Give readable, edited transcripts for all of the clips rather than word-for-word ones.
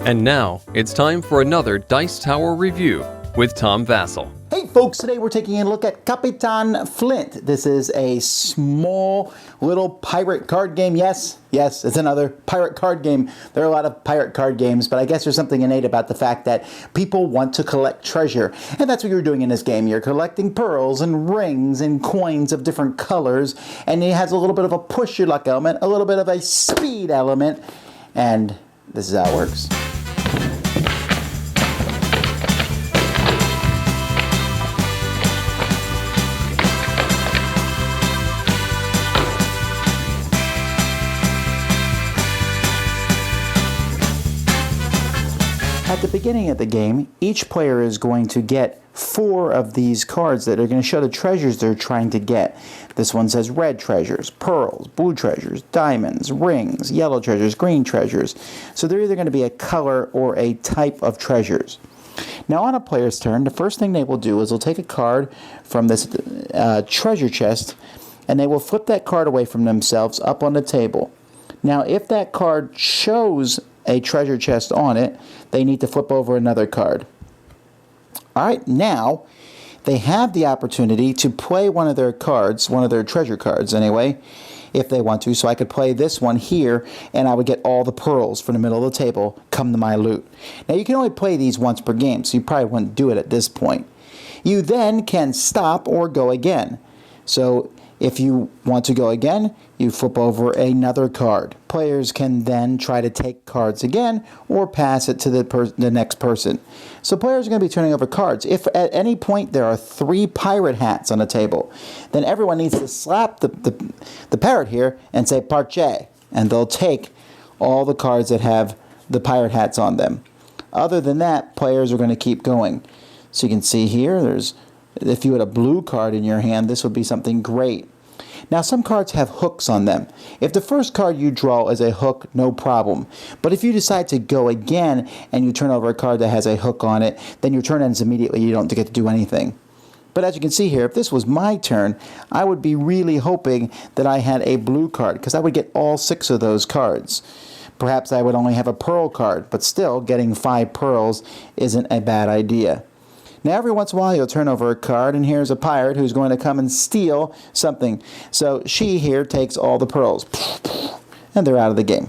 And now, it's time for another Dice Tower review with Tom Vasel. Hey folks, today we're taking a look at Capitán Flint. This is a small little pirate card game. Yes, it's another pirate card game. There are a lot of pirate card games, but I guess there's something innate about the fact that people want to collect treasure. And that's what you're doing in this game. You're collecting pearls and rings and coins of different colors. And it has a little bit of a push your luck element, a little bit of a speed element. And this is how it works. At the beginning of the game, each player is going to get 4 of these cards that are going to show the treasures they're trying to get. This one says red treasures, pearls, blue treasures, diamonds, rings, yellow treasures, green treasures. So they're either going to be a color or a type of treasures. Now on a player's turn, the first thing they will do is they'll take a card from this treasure chest and they will flip that card away from themselves up on the table. Now if that card shows a treasure chest on it, they need to flip over another card. Alright, now they have the opportunity to play one of their cards, one of their treasure cards anyway, if they want to. So I could play this one here and I would get all the pearls from the middle of the table, come to my loot. Now you can only play these once per game, so you probably wouldn't do it at this point. You then can stop or go again. So if you want to go again, you flip over another card. Players can then try to take cards again or pass it to the next person. So players are going to be turning over cards. If at any point there are 3 pirate hats on the table, then everyone needs to slap the parrot here and say parche, and they'll take all the cards that have the pirate hats on them. Other than that, players are going to keep going. So you can see here, if you had a blue card in your hand, this would be something great. Now some cards have hooks on them. If the first card you draw is a hook, no problem. But if you decide to go again and you turn over a card that has a hook on it, then your turn ends immediately. You don't get to do anything. But as you can see here, if this was my turn, I would be really hoping that I had a blue card because I would get all 6 of those cards. Perhaps I would only have a pearl card, but still getting 5 pearls isn't a bad idea. Now every once in a while you'll turn over a card and here's a pirate who's going to come and steal something. So she here takes all the pearls and they're out of the game.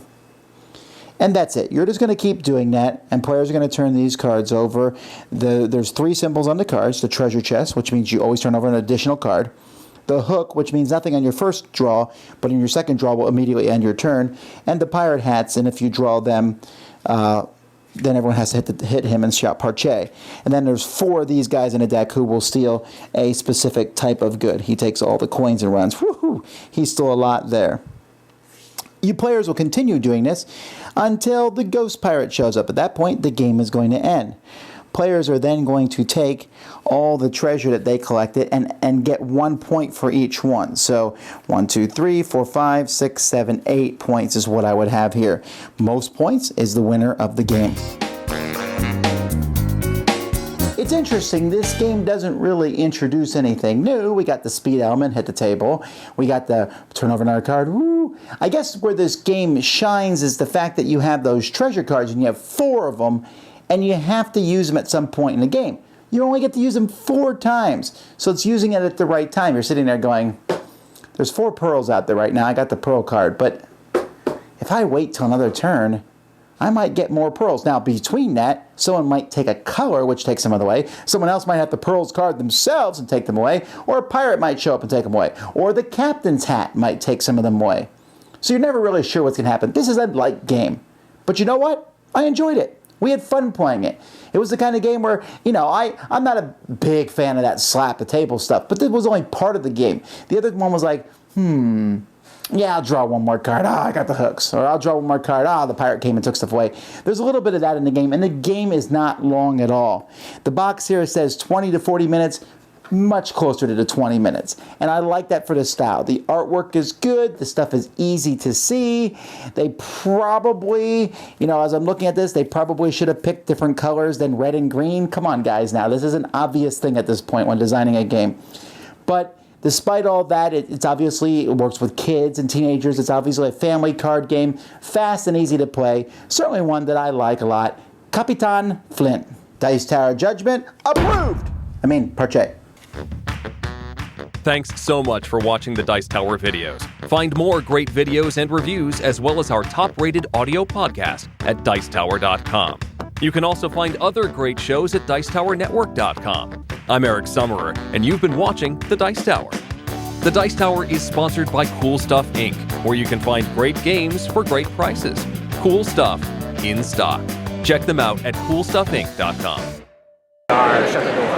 And that's it. You're just going to keep doing that and players are going to turn these cards over. There's 3 symbols on the cards. The treasure chest, which means you always turn over an additional card. The hook, which means nothing on your first draw, but in your second draw will immediately end your turn. And the pirate hats, and if you draw them, then everyone has to hit him and shout parche. And then there's 4 of these guys in a deck who will steal a specific type of good. He takes all the coins and runs. Woohoo! He stole a lot there. You players will continue doing this until the ghost pirate shows up. At that point, the game is going to end. Players are then going to take all the treasure that they collected and get 1 point for each one. So 1, 2, 3, 4, 5, 6, 7, 8 points is what I would have here. Most points is the winner of the game. It's interesting, this game doesn't really introduce anything new. We got the speed element, hit the table. We got the turn over another card. Woo! I guess where this game shines is the fact that you have those treasure cards and you have 4 of them and you have to use them at some point in the game. You only get to use them 4 times. So it's using it at the right time. You're sitting there going, there's 4 pearls out there right now. I got the pearl card. But if I wait till another turn, I might get more pearls. Now, between that, someone might take a color, which takes some of the way. Someone else might have the pearls card themselves and take them away. Or a pirate might show up and take them away. Or the captain's hat might take some of them away. So you're never really sure what's going to happen. This is a light game. But you know what? I enjoyed it. We had fun playing it. It was the kind of game where, I'm not a big fan of that slap the table stuff, but this was only part of the game. The other one was like, yeah, I'll draw 1 more card. I got the hooks. Or I'll draw 1 more card. The pirate came and took stuff away. There's a little bit of that in the game, and the game is not long at all. The box here says 20 to 40 minutes. Much closer to the 20 minutes. And I like that for the style. The artwork is good. The stuff is easy to see. They probably, as I'm looking at this, they probably should have picked different colors than red and green. Come on, guys, now. This is an obvious thing at this point when designing a game. But despite all that, it works with kids and teenagers. It's obviously a family card game, fast and easy to play. Certainly one that I like a lot. Capitán, Flint. Dice Tower Judgment, approved! Parche. Thanks so much for watching the Dice Tower videos. Find more great videos and reviews, as well as our top-rated audio podcast at Dicetower.com. You can also find other great shows at Dicetowernetwork.com. I'm Eric Summerer, and you've been watching The Dice Tower. The Dice Tower is sponsored by Cool Stuff Inc., where you can find great games for great prices. Cool stuff in stock. Check them out at CoolStuffInc.com. Shut the door.